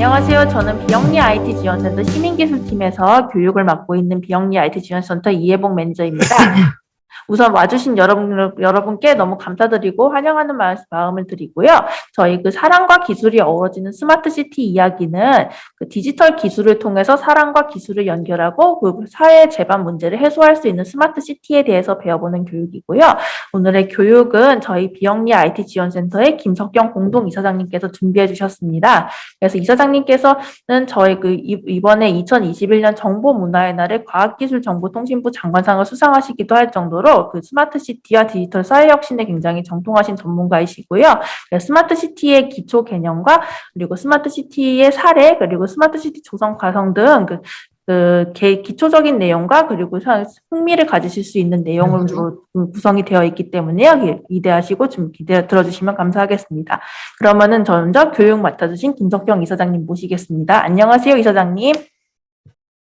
안녕하세요. 저는 비영리 IT 지원센터 시민기술팀에서 교육을 맡고 있는 비영리 IT 지원센터 이혜복 매니저입니다. 우선 와주신 여러분께 너무 감사드리고 환영하는 마음을 드리고요. 저희 사랑과 기술이 어우러지는 스마트시티 이야기는 디지털 기술을 통해서 사랑과 기술을 연결하고 사회 재반 문제를 해소할 수 있는 스마트시티에 대해서 배워보는 교육이고요. 오늘의 교육은 저희 비영리 IT 지원센터의 김석경 공동이사장님께서 준비해 주셨습니다. 그래서 이사장님께서는 저희 이번에 2021년 정보문화의 날에 과학기술정보통신부 장관상을 수상하시기도 할 정도로 스마트시티와 디지털 사회혁신에 굉장히 정통하신 전문가이시고요. 스마트시티의 기초 개념과 그리고 스마트시티의 사례 그리고 스마트시티 조성 과정 등 기초적인 내용과 그리고 흥미를 가지실 수 있는 내용으로 구성이 되어 있기 때문에요. 기대하시고 좀 들어주시면 감사하겠습니다. 그러면은 먼저 교육 맡아주신 김석경 이사장님 모시겠습니다. 안녕하세요, 이사장님.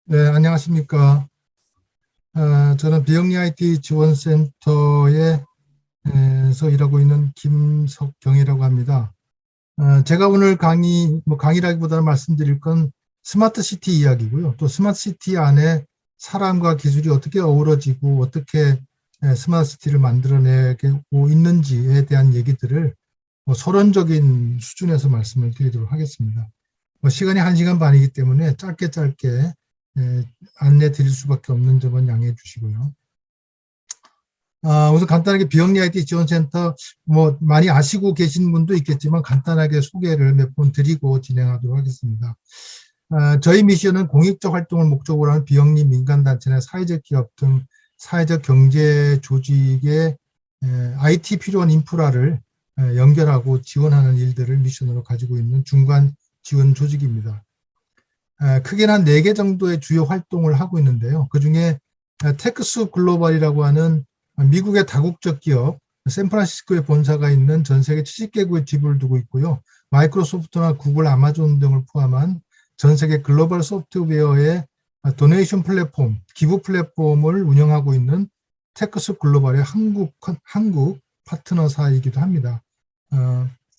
네, 안녕하십니까. 저는 비영리 IT 지원센터에서 일하고 있는 김석경이라고 합니다. 제가 오늘 강의라기보다는 말씀드릴 건 스마트시티 이야기고요. 또 스마트시티 안에 사람과 기술이 어떻게 어우러지고 어떻게 스마트시티를 만들어내고 있는지에 대한 얘기들을 서론적인 수준에서 말씀을 드리도록 하겠습니다. 시간이 1시간 반이기 때문에 짧게 안내 드릴 수밖에 없는 점은 양해해 주시고요. 우선 간단하게 비영리 IT 지원센터 많이 아시고 계신 분도 있겠지만 간단하게 소개를 몇 번 드리고 진행하도록 하겠습니다. 저희 미션은 공익적 활동을 목적으로 하는 비영리 민간단체나 사회적 기업 등 사회적 경제 조직의 IT 필요한 인프라를 연결하고 지원하는 일들을 미션으로 가지고 있는 중간 지원 조직입니다. 크게는 한 4개 정도의 주요 활동을 하고 있는데요. 그중에 테크스 글로벌이라고 하는 미국의 다국적 기업, 샌프란시스코에 본사가 있는 전 세계 70개국에 지부를 두고 있고요. 마이크로소프트나 구글, 아마존 등을 포함한 전 세계 글로벌 소프트웨어의 도네이션 플랫폼, 기부 플랫폼을 운영하고 있는 테크스 글로벌의 한국 파트너사이기도 합니다.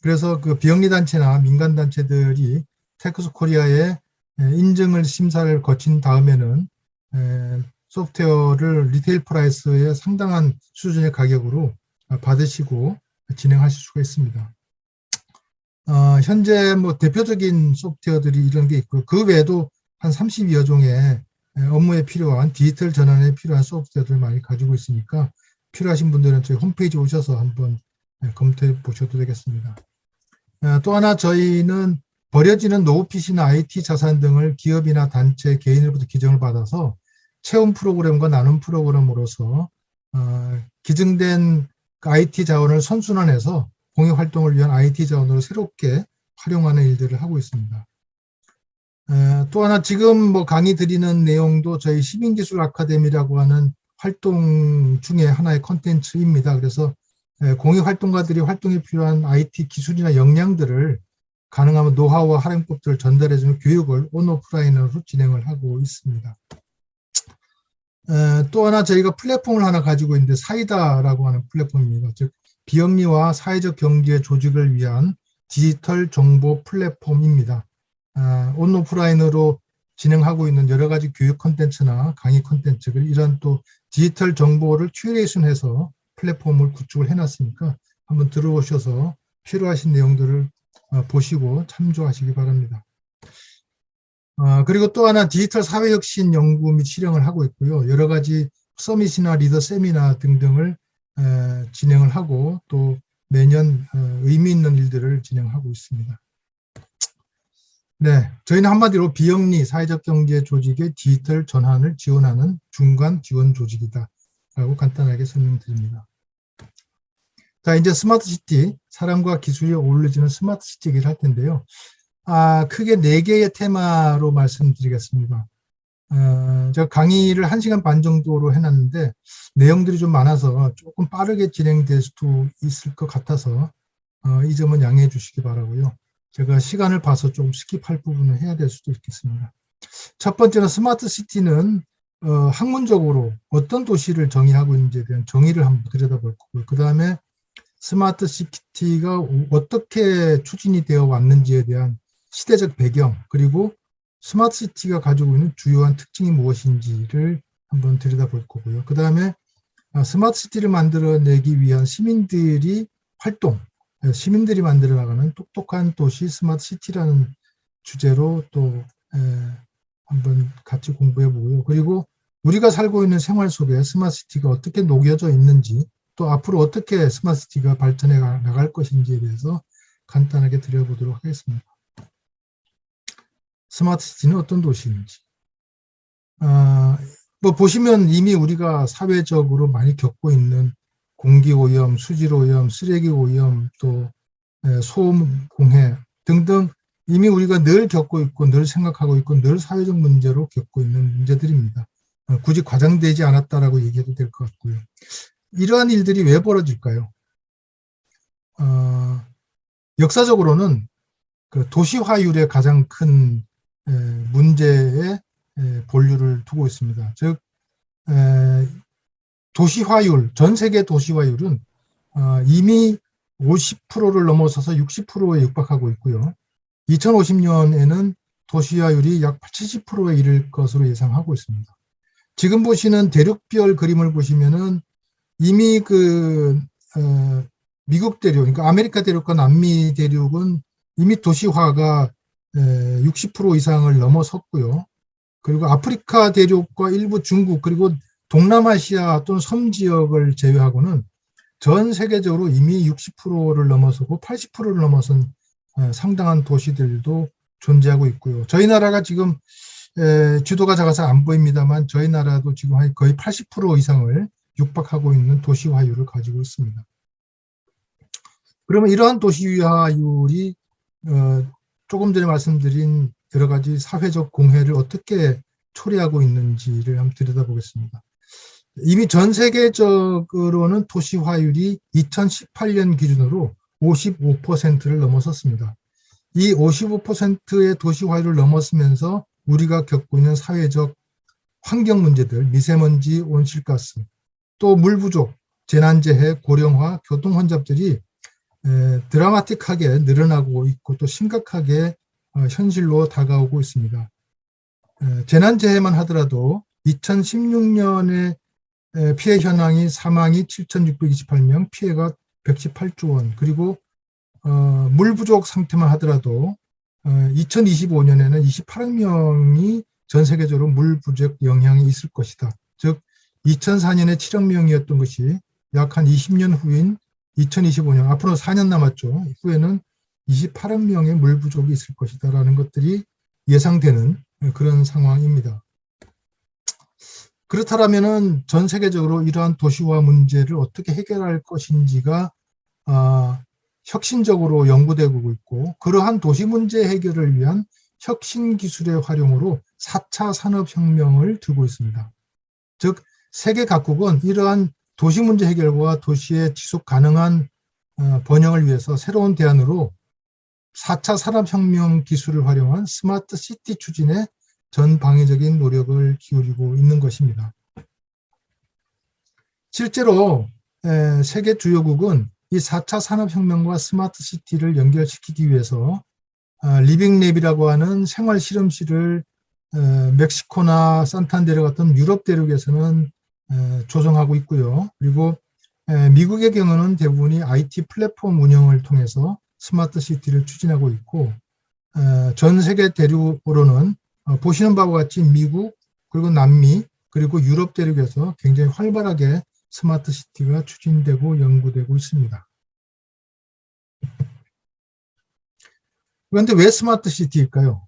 그래서 비영리 단체나 민간 단체들이 테크스 코리아의 인증을 심사를 거친 다음에는 소프트웨어를 리테일 프라이스의 상당한 수준의 가격으로 받으시고 진행하실 수가 있습니다. 현재 대표적인 소프트웨어들이 이런 게 있고 그 외에도 한 30여 종의 업무에 필요한 디지털 전환에 필요한 소프트웨어들을 많이 가지고 있으니까 필요하신 분들은 저희 홈페이지 오셔서 한번 검토해 보셔도 되겠습니다. 또 하나 저희는 버려지는 노후PC나 IT 자산 등을 기업이나 단체, 개인으로부터 기증을 받아서 체험 프로그램과 나눔 프로그램으로서 기증된 IT 자원을 선순환해서 공익활동을 위한 IT 자원으로 새롭게 활용하는 일들을 하고 있습니다. 또 하나 지금 강의 드리는 내용도 저희 시민기술 아카데미라고 하는 활동 중에 하나의 콘텐츠입니다. 그래서 공익활동가들이 활동에 필요한 IT 기술이나 역량들을 가능하면 노하우와 활용법들을 전달해주는 교육을 온오프라인으로 진행을 하고 있습니다. 또 하나 저희가 플랫폼을 하나 가지고 있는데 사이다라고 하는 플랫폼입니다. 즉 비영리와 사회적 경제 조직을 위한 디지털 정보 플랫폼입니다. 온오프라인으로 진행하고 있는 여러 가지 교육 콘텐츠나 강의 콘텐츠를 이런 또 디지털 정보를 큐레이션해서 플랫폼을 구축을 해놨으니까 한번 들어오셔서 필요하신 내용들을 보시고 참조하시기 바랍니다. 그리고 또 하나 디지털 사회혁신 연구 및 실행을 하고 있고요. 여러 가지 서밋이나 리더 세미나 등등을 진행을 하고 또 매년 의미 있는 일들을 진행하고 있습니다. 네, 저희는 한마디로 비영리 사회적 경제 조직의 디지털 전환을 지원하는 중간 지원 조직이다 라고 간단하게 설명드립니다. 자, 이제 스마트시티, 사람과 기술이 어우러지는 스마트시티 얘기를 할 텐데요. 크게 4개의 테마로 말씀드리겠습니다. 제가 강의를 1시간 반 정도로 해놨는데 내용들이 좀 많아서 조금 빠르게 진행될 수도 있을 것 같아서 이 점은 양해해 주시기 바라고요. 제가 시간을 봐서 좀 스킵할 부분을 해야 될 수도 있겠습니다. 첫 번째는 스마트시티는 학문적으로 어떤 도시를 정의하고 있는지에 대한 정의를 한번 들여다볼 거고요. 그 다음에 스마트시티가 어떻게 추진이 되어 왔는지에 대한 시대적 배경, 그리고 스마트 시티가 가지고 있는 주요한 특징이 무엇인지를 한번 들여다볼 거고요. 그 다음에 스마트 시티를 만들어내기 위한 시민들이 활동, 시민들이 만들어 나가는 똑똑한 도시 스마트 시티라는 주제로 또 한번 같이 공부해 보고요. 그리고 우리가 살고 있는 생활 속에 스마트 시티가 어떻게 녹여져 있는지, 또 앞으로 어떻게 스마트 시티가 발전해 나갈 것인지에 대해서 간단하게 드려보도록 하겠습니다. 스마트 시티는 어떤 도시인지. 뭐 보시면 이미 우리가 사회적으로 많이 겪고 있는 공기 오염, 수질 오염, 쓰레기 오염, 또 소음 공해 등등 이미 우리가 늘 겪고 있고 늘 생각하고 있고 늘 사회적 문제로 겪고 있는 문제들입니다. 굳이 과장되지 않았다라고 얘기해도 될 것 같고요. 이러한 일들이 왜 벌어질까요? 역사적으로는 그 도시화율의 가장 큰 문제에 본류를 두고 있습니다. 즉 도시화율, 전 세계 도시화율은 이미 50%를 넘어서서 60%에 육박하고 있고요. 2050년에는 도시화율이 약 70%에 이를 것으로 예상하고 있습니다. 지금 보시는 대륙별 그림을 보시면은 이미 미국 대륙, 그러니까 아메리카 대륙과 남미 대륙은 이미 도시화가 60% 이상을 넘어섰고요. 그리고 아프리카 대륙과 일부 중국, 그리고 동남아시아 또는 섬 지역을 제외하고는 전 세계적으로 이미 60%를 넘어서고 80%를 넘어선 상당한 도시들도 존재하고 있고요. 저희 나라가 지금 지도가 작아서 안 보입니다만 저희 나라도 지금 거의 80% 이상을 육박하고 있는 도시화율을 가지고 있습니다. 그러면 이러한 도시화율이 조금 전에 말씀드린 여러 가지 사회적 공해를 어떻게 초래하고 있는지를 한번 들여다보겠습니다. 이미 전 세계적으로는 도시화율이 2018년 기준으로 55%를 넘어섰습니다. 이 55%의 도시화율을 넘었으면서 우리가 겪고 있는 사회적 환경 문제들, 미세먼지, 온실가스, 또 물 부족, 재난재해, 고령화, 교통 혼잡들이 드라마틱하게 늘어나고 있고 또 심각하게 현실로 다가오고 있습니다. 재난재해만 하더라도 2016년에 피해 현황이 사망이 7,628명, 피해가 118조 원, 그리고 물 부족 상태만 하더라도 2025년에는 28억 명이 전 세계적으로 물 부족 영향이 있을 것이다. 즉 2004년에 7억 명이었던 것이 약 한 20년 후인 2025년, 앞으로 4년 남았죠. 후에는 28억 명의 물 부족이 있을 것이다라는 것들이 예상되는 그런 상황입니다. 그렇다면은 전 세계적으로 이러한 도시화 문제를 어떻게 해결할 것인지가 혁신적으로 연구되고 있고, 그러한 도시 문제 해결을 위한 혁신 기술의 활용으로 4차 산업혁명을 들고 있습니다. 즉 세계 각국은 이러한 도시 문제 해결과 도시의 지속 가능한 번영을 위해서 새로운 대안으로 4차 산업혁명 기술을 활용한 스마트 시티 추진에 전 방위적인 노력을 기울이고 있는 것입니다. 실제로 세계 주요국은 이 4차 산업혁명과 스마트 시티를 연결시키기 위해서 리빙랩이라고 하는 생활 실험실을 멕시코나 산탄데르 같은 유럽 대륙에서는 조성하고 있고요. 그리고 미국의 경우는 대부분이 IT 플랫폼 운영을 통해서 스마트 시티를 추진하고 있고, 전 세계 대륙으로는 보시는 바와 같이 미국, 그리고 남미, 그리고 유럽 대륙에서 굉장히 활발하게 스마트 시티가 추진되고 연구되고 있습니다. 그런데 왜 스마트 시티일까요?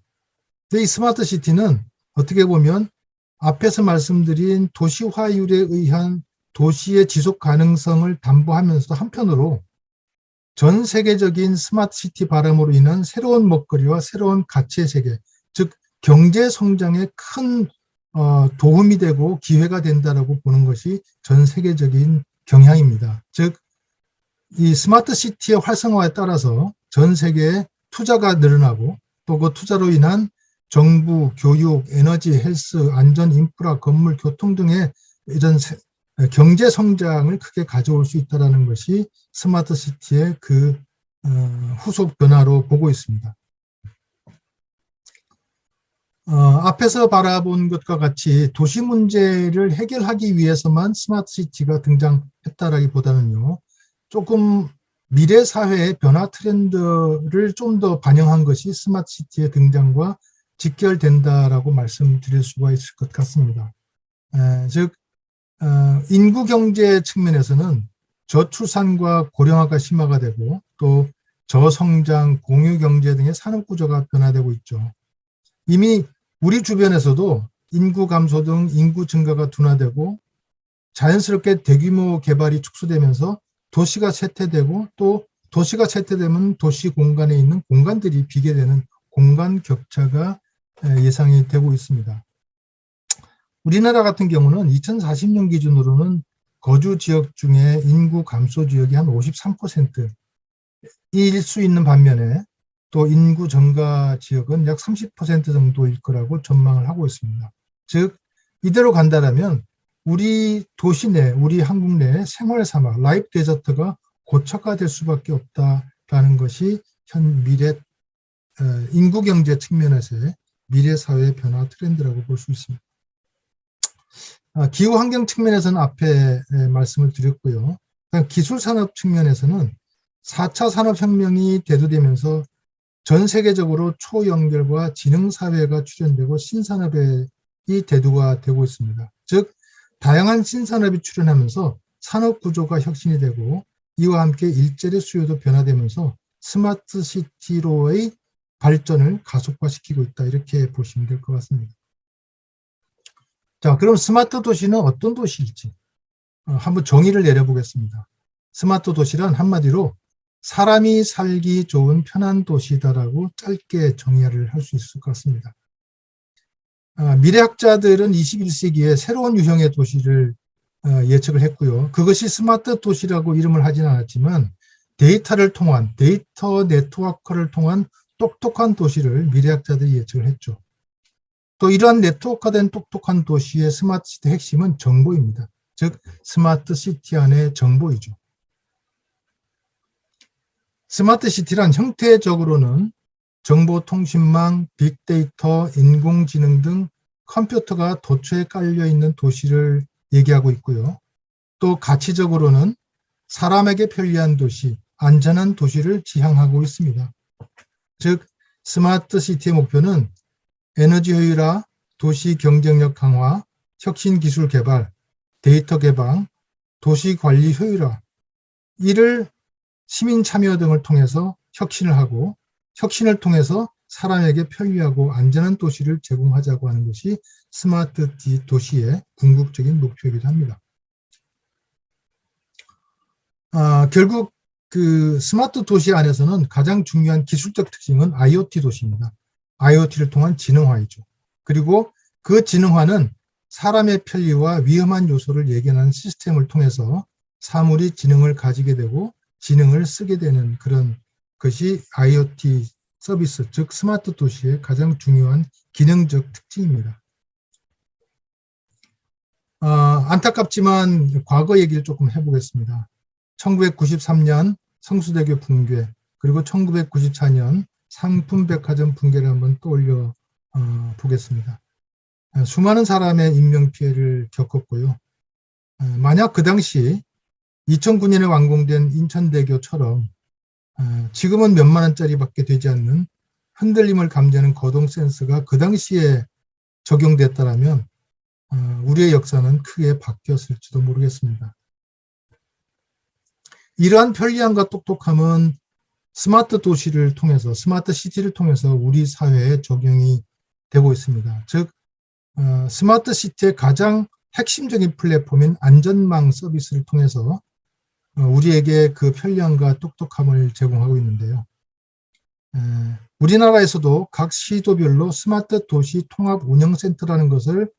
이 스마트 시티는 어떻게 보면 앞에서 말씀드린 도시화율에 의한 도시의 지속 가능성을 담보하면서도 한편으로 전 세계적인 스마트 시티 발음으로 인한 새로운 먹거리와 새로운 가치의 세계, 즉 경제 성장에 큰 도움이 되고 기회가 된다라고 보는 것이 전 세계적인 경향입니다. 즉 이 스마트 시티의 활성화에 따라서 전 세계에 투자가 늘어나고 또 그 투자로 인한 정부, 교육, 에너지, 헬스, 안전, 인프라, 건물, 교통 등의 이런 경제 성장을 크게 가져올 수 있다는 것이 스마트 시티의 그 후속 변화로 보고 있습니다. 앞에서 바라본 것과 같이 도시 문제를 해결하기 위해서만 스마트 시티가 등장했다라기보다는요, 조금 미래 사회의 변화 트렌드를 좀 더 반영한 것이 스마트 시티의 등장과 직결된다라고 말씀드릴 수가 있을 것 같습니다. 즉, 인구 경제 측면에서는 저출산과 고령화가 심화가 되고 또 저성장, 공유 경제 등의 산업 구조가 변화되고 있죠. 이미 우리 주변에서도 인구 감소 등 인구 증가가 둔화되고 자연스럽게 대규모 개발이 축소되면서 도시가 쇠퇴되고 또 도시가 쇠퇴되면 도시 공간에 있는 공간들이 비게 되는 공간 격차가 예상이 되고 있습니다. 우리나라 같은 경우는 2040년 기준으로는 거주 지역 중에 인구 감소 지역이 한 53%일 수 있는 반면에 또 인구 증가 지역은 약 30% 정도일 거라고 전망을 하고 있습니다. 즉 이대로 간다면 우리 도시 내, 우리 한국 내 생활 사막, 라이프 데저트가 고착화될 수밖에 없다라는 것이 현 미래 인구 경제 측면에서의 미래 사회 변화 트렌드라고 볼 수 있습니다. 기후 환경 측면에서는 앞에 말씀을 드렸고요. 기술 산업 측면에서는 4차 산업혁명이 대두되면서 전 세계적으로 초연결과 지능사회가 출현되고 신산업이 대두가 되고 있습니다. 즉 다양한 신산업이 출현하면서 산업구조가 혁신이 되고 이와 함께 일자리 수요도 변화되면서 스마트 시티로의 발전을 가속화시키고 있다, 이렇게 보시면 될 것 같습니다. 자, 그럼 스마트 도시는 어떤 도시일지 한번 정의를 내려보겠습니다. 스마트 도시란 한마디로 사람이 살기 좋은 편한 도시다라고 짧게 정의를 할 수 있을 것 같습니다. 미래학자들은 21세기에 새로운 유형의 도시를 예측을 했고요. 그것이 스마트 도시라고 이름을 하진 않았지만 데이터를 통한, 데이터 네트워크를 통한 똑똑한 도시를 미래학자들이 예측을 했죠. 또 이러한 네트워크화된 똑똑한 도시의 스마트 시티 핵심은 정보입니다. 즉 스마트 시티 안의 정보이죠. 스마트 시티란 형태적으로는 정보통신망, 빅데이터, 인공지능 등 컴퓨터가 도처에 깔려있는 도시를 얘기하고 있고요. 또 가치적으로는 사람에게 편리한 도시, 안전한 도시를 지향하고 있습니다. 즉 스마트 시티의 목표는 에너지 효율화, 도시 경쟁력 강화, 혁신 기술 개발, 데이터 개방, 도시 관리 효율화, 이를 시민 참여 등을 통해서 혁신을 하고 혁신을 통해서 사람에게 편리하고 안전한 도시를 제공하자고 하는 것이 스마트 도시의 궁극적인 목표이기도 합니다. 결국 그 스마트 도시 안에서는 가장 중요한 기술적 특징은 IoT 도시입니다. IoT를 통한 지능화이죠. 그리고 그 지능화는 사람의 편리와 위험한 요소를 예견하는 시스템을 통해서 사물이 지능을 가지게 되고 지능을 쓰게 되는 그런 것이 IoT 서비스, 즉 스마트 도시의 가장 중요한 기능적 특징입니다. 안타깝지만 과거 얘기를 조금 해보겠습니다. 1993년 성수대교 붕괴, 그리고 1994년 상품백화점 붕괴를 한번 떠올려 보겠습니다. 수많은 사람의 인명피해를 겪었고요. 만약 그 당시 2009년에 완공된 인천대교처럼 지금은 몇만 원짜리밖에 되지 않는 흔들림을 감지하는 거동 센서가 그 당시에 적용됐다면 우리의 역사는 크게 바뀌었을지도 모르겠습니다. 이러한 편리함과 똑똑함은 스마트 도시를 통해서, 스마트 시티를 통해서 우리 사회에 적용이 되고 있습니다. 즉 스마트 시티의 가장 핵심적인 플랫폼인 안전망 서비스를 통해서 우리에게 그 편리함과 똑똑함을 제공하고 있는데요. 우리나라에서도 각 시도별로 스마트 도시 통합 운영센터라는 것을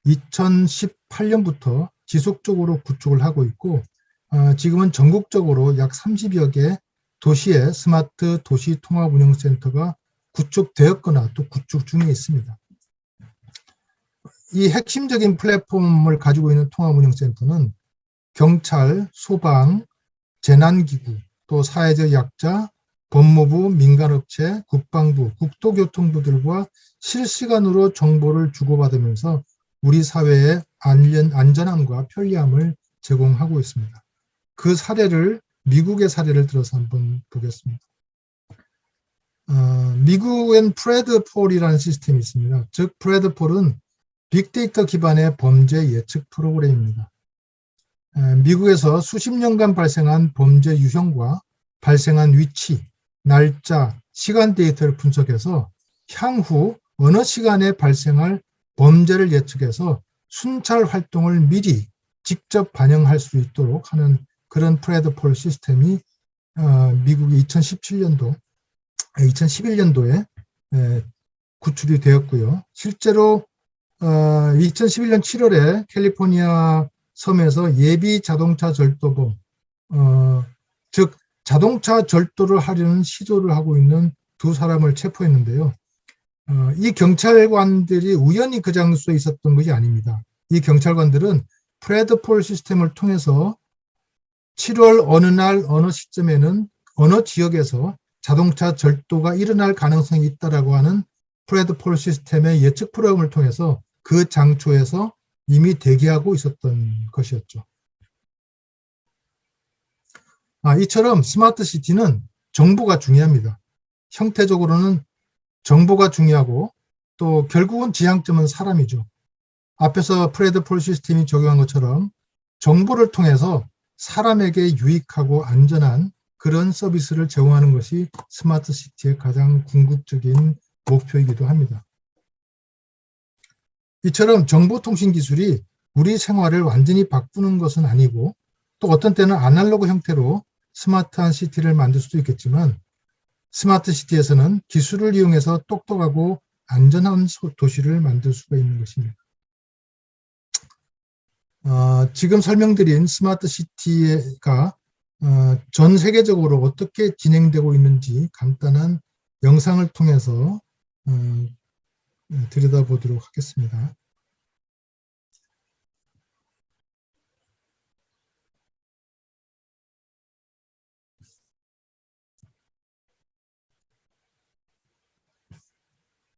2018년부터 지속적으로 구축을 하고 있고 지금은 전국적으로 약 30여 개 도시의 스마트 도시 통합 운영센터가 구축되었거나 또 구축 중에 있습니다. 이 핵심적인 플랫폼을 가지고 있는 통합 운영센터는 경찰, 소방, 재난기구, 또 사회적 약자, 법무부, 민간업체, 국방부, 국토교통부들과 실시간으로 정보를 주고받으면서 우리 사회의 안전함과 편리함을 제공하고 있습니다. 그 사례를, 미국의 사례를 들어서 한번 보겠습니다. 미국엔 프레드폴이라는 시스템이 있습니다. 즉, 프레드폴은 빅데이터 기반의 범죄 예측 프로그램입니다. 미국에서 수십 년간 발생한 범죄 유형과 발생한 위치, 날짜, 시간 데이터를 분석해서 향후 어느 시간에 발생할 범죄를 예측해서 순찰 활동을 미리 직접 반영할 수 있도록 하는 그런 프레드폴 시스템이 미국이 2011년도에 구출이 되었고요. 실제로 2011년 7월에 캘리포니아 섬에서 예비 자동차 절도범, 즉 자동차 절도를 하려는 시도를 하고 있는 두 사람을 체포했는데요. 이 경찰관들이 우연히 그 장소에 있었던 것이 아닙니다. 이 경찰관들은 프레드폴 시스템을 통해서 7월 어느 날 어느 시점에는 어느 지역에서 자동차 절도가 일어날 가능성이 있다라고 하는 프레드폴 시스템의 예측 프로그램을 통해서 그 장소에서 이미 대기하고 있었던 것이었죠. 이처럼 스마트 시티는 정보가 중요합니다. 형태적으로는 정보가 중요하고 또 결국은 지향점은 사람이죠. 앞에서 프레드폴 시스템이 적용한 것처럼 정보를 통해서 사람에게 유익하고 안전한 그런 서비스를 제공하는 것이 스마트 시티의 가장 궁극적인 목표이기도 합니다. 이처럼 정보통신 기술이 우리 생활을 완전히 바꾸는 것은 아니고 또 어떤 때는 아날로그 형태로 스마트한 시티를 만들 수도 있겠지만 스마트 시티에서는 기술을 이용해서 똑똑하고 안전한 도시를 만들 수가 있는 것입니다. 지금 설명드린 스마트 시티가 전 세계적으로 어떻게 진행되고 있는지 간단한 영상을 통해서 들여다보도록 하겠습니다.